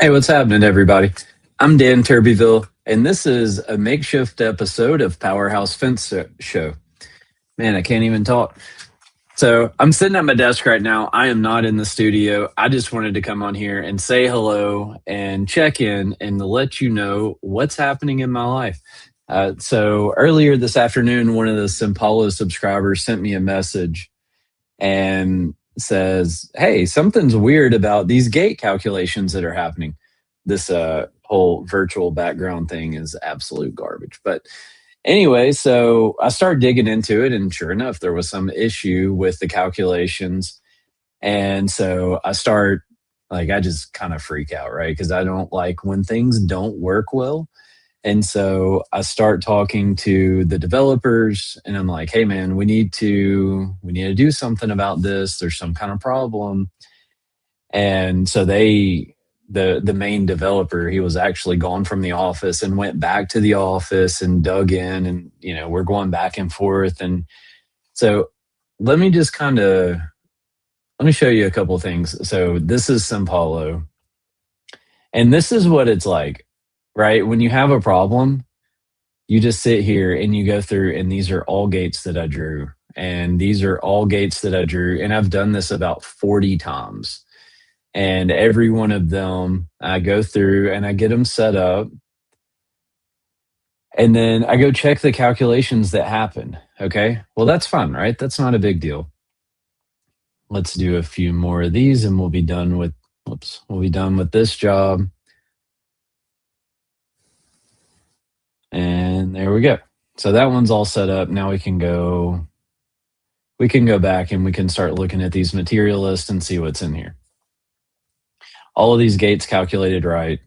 Hey, what's happening, everybody? I'm Dan Turbyville, and this is a makeshift episode of Powerhouse Fence Show. Man, I can't even talk. So I'm sitting at my desk right now. I am not in the studio. I just wanted to come on here and say hello and check in and to let you know what's happening in my life. So earlier this afternoon, one of the Simpalo subscribers sent me a message and says, "Hey, something's weird about these gate calculations that are happening." This whole virtual background thing is absolute garbage. But anyway, so I started digging into it, and sure enough, there was some issue with the calculations. And so I just kind of freak out, right? Because I don't like when things don't work well. And so I start talking to the developers and I'm like, "Hey man, we need to do something about this. There's some kind of problem." And so the main developer, he was actually gone from the office and went back to the office and dug in, and we're going back and forth. And so let me just kind of let me show you a couple things. So this is Simpalo, and this is what it's like, right? When you have a problem, you just sit here and you go through, and these are all gates that I drew. And these are all gates that I drew. And I've done this about 40 times. And every one of them, I go through and I get them set up. And then I go check the calculations that happen. Okay. Well, that's fun, right? That's not a big deal. Let's do a few more of these and we'll be done with this job. And there we go. So that one's all set up. Now we can go back and we can start looking at these material lists and see what's in here. All of these gates calculated right.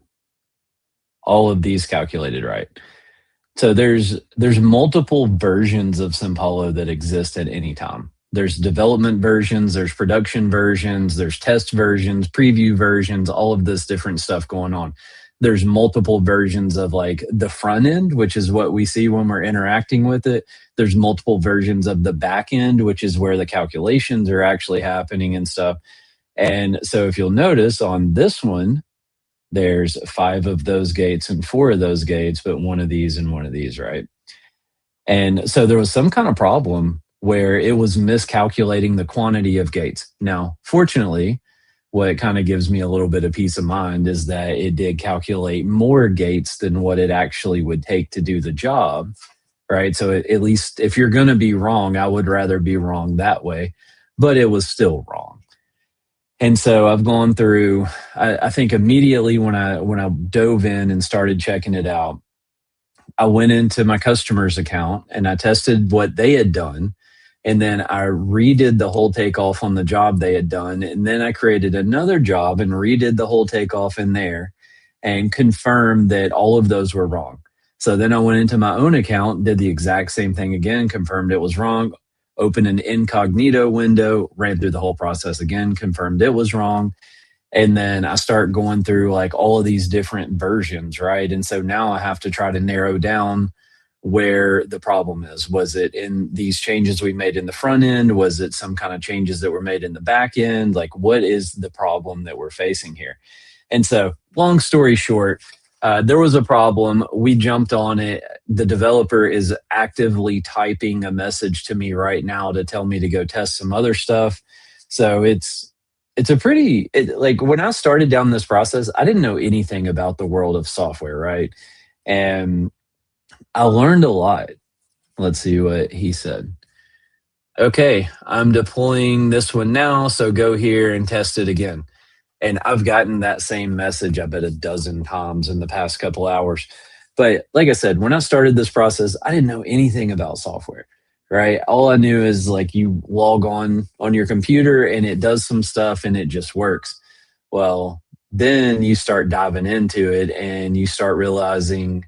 All of these calculated right. So there's multiple versions of Simpalo that exist at any time. There's development versions, there's production versions, there's test versions, preview versions, all of this different stuff going on. There's multiple versions of like the front end, which is what we see when we're interacting with it. There's multiple versions of the back end, which is where the calculations are actually happening and stuff. And so if you'll notice on this one, there's 5 of those gates and 4 of those gates, but one of these and one of these, right? And so there was some kind of problem where it was miscalculating the quantity of gates. Now, fortunately, what kind of gives me a little bit of peace of mind is that it did calculate more gates than what it actually would take to do the job, right? So at least if you're going to be wrong, I would rather be wrong that way, but it was still wrong. And so I've gone through, I think immediately when I dove in and started checking it out, I went into my customer's account and I tested what they had done. And then I redid the whole takeoff on the job they had done. And then I created another job and redid the whole takeoff in there and confirmed that all of those were wrong. So then I went into my own account, did the exact same thing again, confirmed it was wrong, opened an incognito window, ran through the whole process again, confirmed it was wrong. And then I start going through like all of these different versions, right? And so now I have to try to narrow down where the problem is. Was it in these changes we made in the front end? Was it some kind of changes that were made in the back end? Like, what is the problem that we're facing here? And so, long story short, there was a problem. We jumped on it. The developer is actively typing a message to me right now to tell me to go test some other stuff. So like when I started down this process, I didn't know anything about the world of software, right? And I learned a lot. Let's see what he said. "Okay, I'm deploying this one now, so go here and test it again." And I've gotten that same message, I bet, a dozen times in the past couple hours. But like I said, when I started this process, I didn't know anything about software, right? All I knew is like you log on your computer and it does some stuff and it just works. Well, then you start diving into it and you start realizing,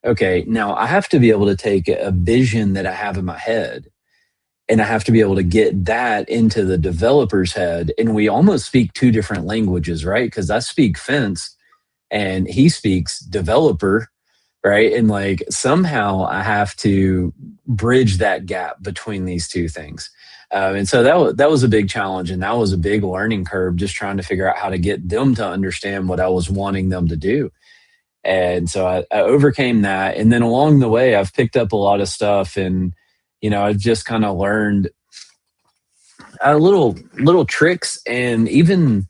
okay, now I have to be able to take a vision that I have in my head and I have to be able to get that into the developer's head. And we almost speak 2 different languages, right? Because I speak fence and he speaks developer, right? And like somehow I have to bridge that gap between these 2 things. And so that was a big challenge, and that was a big learning curve, just trying to figure out how to get them to understand what I was wanting them to do. And so I overcame that, and then along the way, I've picked up a lot of stuff, and I've just kind of learned little tricks and even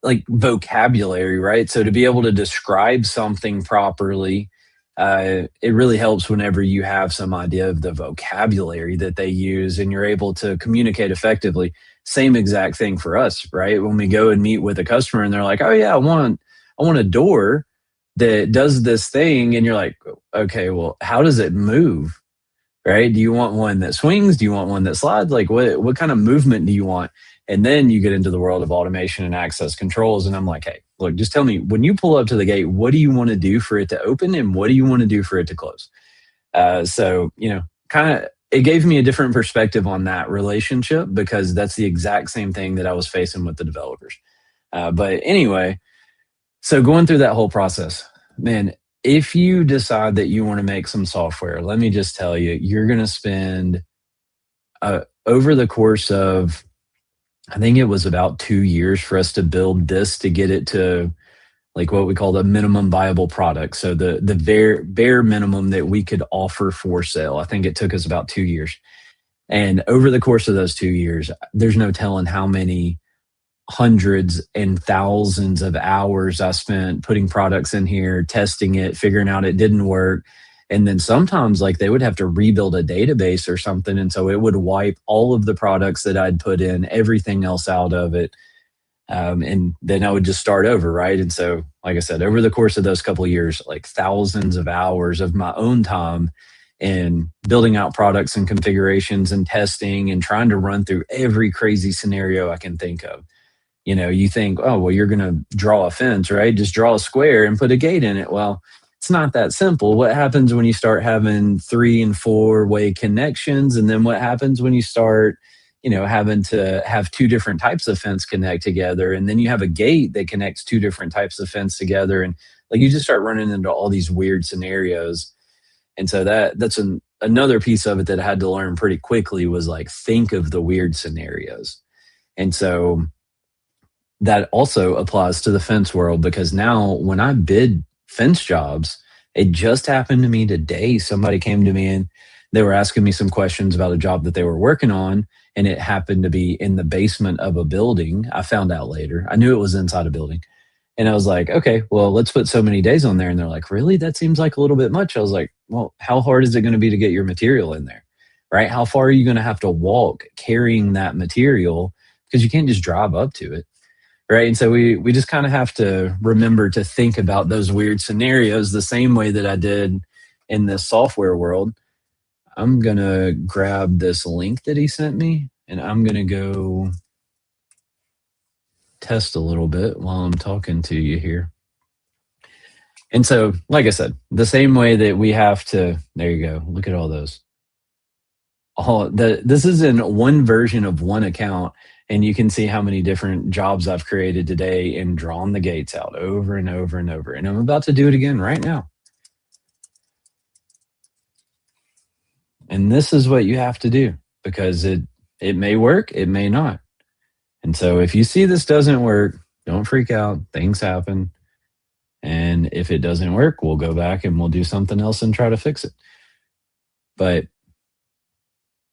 like vocabulary, right? So to be able to describe something properly, it really helps whenever you have some idea of the vocabulary that they use and you're able to communicate effectively. Same exact thing for us, right? When we go and meet with a customer and they're like, "Oh yeah, I want a door that does this thing," and you're like, "Okay, well, how does it move?" Right? Do you want one that swings? Do you want one that slides? Like what kind of movement do you want? And then you get into the world of automation and access controls. And I'm like, hey, look, just tell me when you pull up to the gate, what do you want to do for it to open and what do you want to do for it to close? Kind of it gave me a different perspective on that relationship because that's the exact same thing that I was facing with the developers. But anyway, so going through that whole process, man, if you decide that you want to make some software, let me just tell you, you're going to spend over the course of, I think it was about 2 years for us to build this to get it to like what we call the minimum viable product. So the bare minimum that we could offer for sale. I think it took us about 2 years. And over the course of those 2 years, there's no telling how many hundreds and thousands of hours I spent putting products in here, testing it, figuring out it didn't work. And then sometimes like they would have to rebuild a database or something. And so it would wipe all of the products that I'd put in, everything else out of it. And then I would just start over, right? And so, like I said, over the course of those couple of years, like thousands of hours of my own time in building out products and configurations and testing and trying to run through every crazy scenario I can think of. You think, oh, well, you're going to draw a fence, right? Just draw a square and put a gate in it. Well, it's not that simple. What happens when you start having 3 and 4 way connections? And then what happens when you start, having to have two different types of fence connect together? And then you have a gate that connects two different types of fence together. And like you just start running into all these weird scenarios. And so that's another piece of it that I had to learn pretty quickly was like, think of the weird scenarios. And so that also applies to the fence world because now when I bid fence jobs, it just happened to me today. Somebody came to me and they were asking me some questions about a job that they were working on, and it happened to be in the basement of a building. I found out later. I knew it was inside a building. And I was like, okay, well, let's put so many days on there. And they're like, really? That seems like a little bit much. I was like, well, how hard is it going to be to get your material in there? Right? How far are you going to have to walk carrying that material? Because you can't just drive up to it. Right. And so we just kind of have to remember to think about those weird scenarios the same way that I did in this software world. I'm going to grab this link that he sent me and I'm going to go test a little bit while I'm talking to you here. And so, like I said, the same way that we have to, there you go. Look at all those. This is in one version of one account, and you can see how many different jobs I've created today and drawn the gates out over and over and over. And I'm about to do it again right now. And this is what you have to do because it may work, it may not. And so if you see this doesn't work, don't freak out. Things happen. And if it doesn't work, we'll go back and we'll do something else and try to fix it. But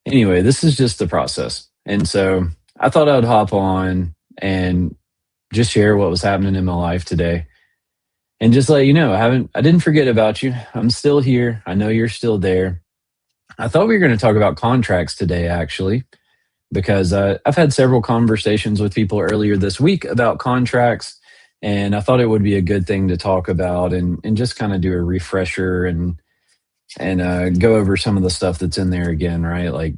anyway, this is just the process. And so I thought I'd hop on and just share what was happening in my life today. And just let you know, I didn't forget about you. I'm still here. I know you're still there. I thought we were going to talk about contracts today, actually, because I've had several conversations with people earlier this week about contracts, and I thought it would be a good thing to talk about and just kind of do a refresher and go over some of the stuff that's in there again, right? Like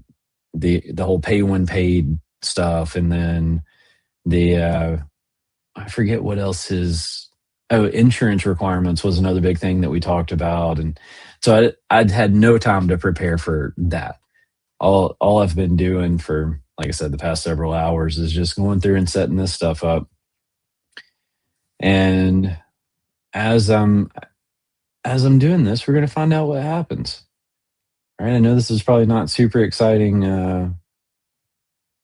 the whole pay when paid stuff, and then the I forget what else is. Oh, insurance requirements was another big thing that we talked about, and so I'd had no time to prepare for that. All I've been doing for, like I said, the past several hours is just going through and setting this stuff up. And as I'm doing this, we're going to find out what happens. All right, I know this is probably not super exciting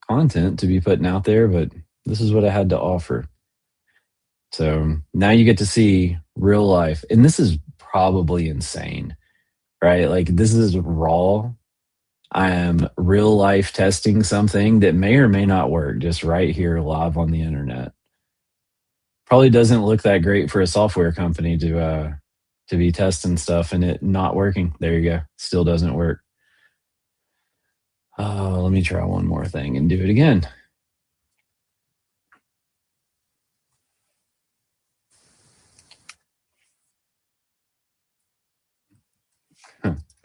content to be putting out there, but this is what I had to offer. So now you get to see real life. And this is probably insane, right? Like, this is raw. I am real life testing something that may or may not work just right here live on the internet. Probably doesn't look that great for a software company to be testing stuff and it not working. There you go. Still doesn't work. Let me try one more thing and do it again.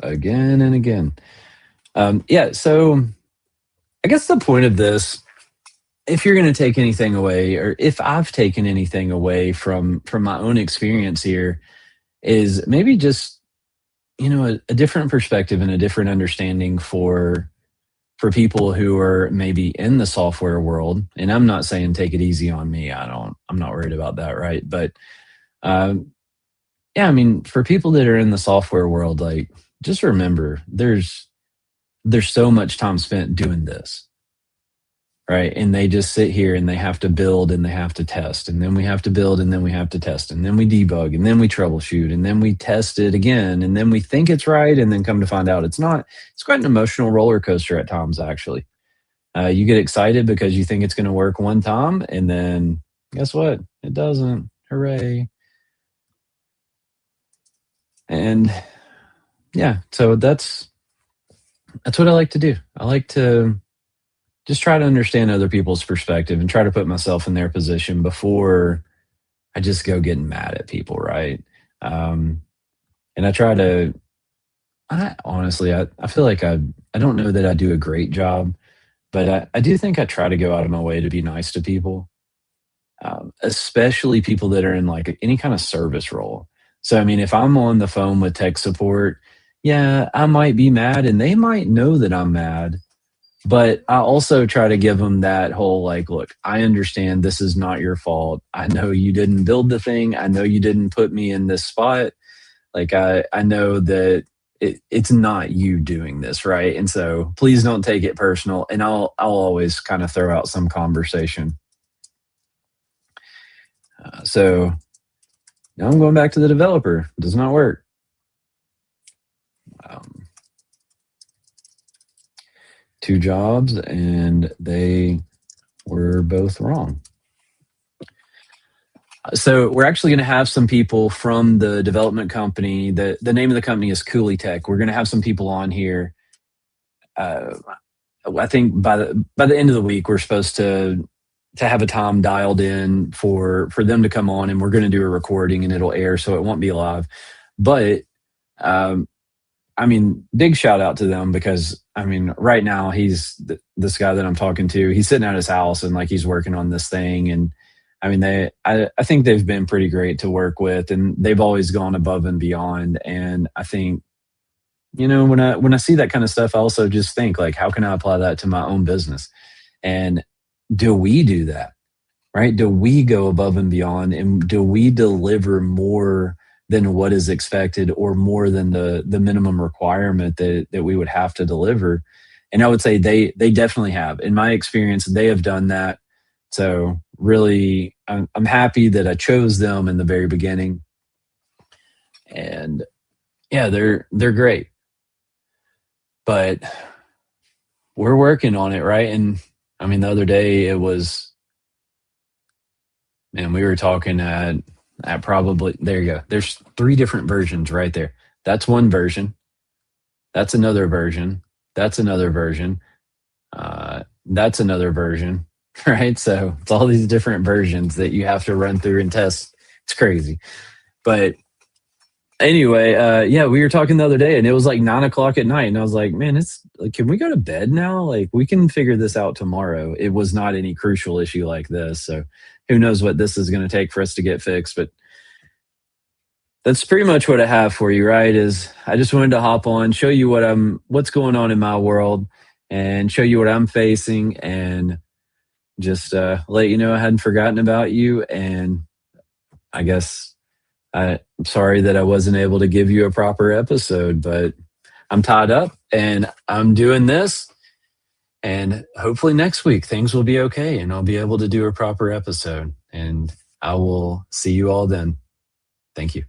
Again and again. Yeah, so I guess the point of this, if you're going to take anything away, or if I've taken anything away from my own experience here, is maybe just a different perspective and a different understanding for people who are maybe in the software world. And I'm not saying take it easy on me. I'm not worried about that, right? But yeah, I mean, for people that are in the software world, like, just remember there's so much time spent doing this, right? And they just sit here and they have to build and they have to test, and then we have to build and then we have to test, and then we debug and then we troubleshoot and then we test it again, and then we think it's right and then come to find out it's not. It's quite an emotional roller coaster at times, actually. You get excited because you think it's going to work one time, and then guess what? It doesn't. Hooray. And yeah, so that's what I like to do. I like to just try to understand other people's perspective and try to put myself in their position before I just go getting mad at people, right? And I try to, I honestly, I feel like I don't know that I do a great job, but I do think I try to go out of my way to be nice to people, especially people that are in like any kind of service role. So, I mean, if I'm on the phone with tech support, yeah, I might be mad and they might know that I'm mad, but I also try to give them that whole, like, look, I understand this is not your fault. I know you didn't build the thing. I know you didn't put me in this spot. Like, I know that it's not you doing this, right? And so please don't take it personal. And I'll always kind of throw out some conversation. So now I'm going back to the developer. It does not work. Two jobs and they were both wrong. So we're actually going to have some people from the development company. The name of the company is Cooley Tech. We're going to have some people on here. I think by the end of the week, we're supposed to have a time dialed in for them to come on, and we're going to do a recording and it'll air, so it won't be live. But I mean, big shout out to them, because I mean, right now this guy that I'm talking to, he's sitting at his house and like he's working on this thing. And I mean, I think they've been pretty great to work with, and they've always gone above and beyond. And I think, when I see that kind of stuff, I also just think, like, how can I apply that to my own business? And do we do that, right? Do we go above and beyond, and do we deliver more than what is expected, or more than the minimum requirement that we would have to deliver? And I would say they definitely have. In my experience, they have done that. So really, I'm happy that I chose them in the very beginning. And yeah, they're great. But we're working on it, right? And I mean, the other day it was, man, we were talking at probably, there you go. There's 3 different versions right there. That's one version. That's another version. That's another version. That's another version, right? So it's all these different versions that you have to run through and test. It's crazy. But anyway, yeah, we were talking the other day and it was like 9 o'clock at night. And I was like, man, it's like, can we go to bed now? Like, we can figure this out tomorrow. It was not any crucial issue like this. So who knows what this is going to take for us to get fixed. But that's pretty much what I have for you, right? Is I just wanted to hop on, show you what's going on in my world, and show you what I'm facing, and just let you know I hadn't forgotten about you. And I guess I'm sorry that I wasn't able to give you a proper episode, but I'm tied up and I'm doing this. And hopefully next week things will be okay and I'll be able to do a proper episode. And I will see you all then. Thank you.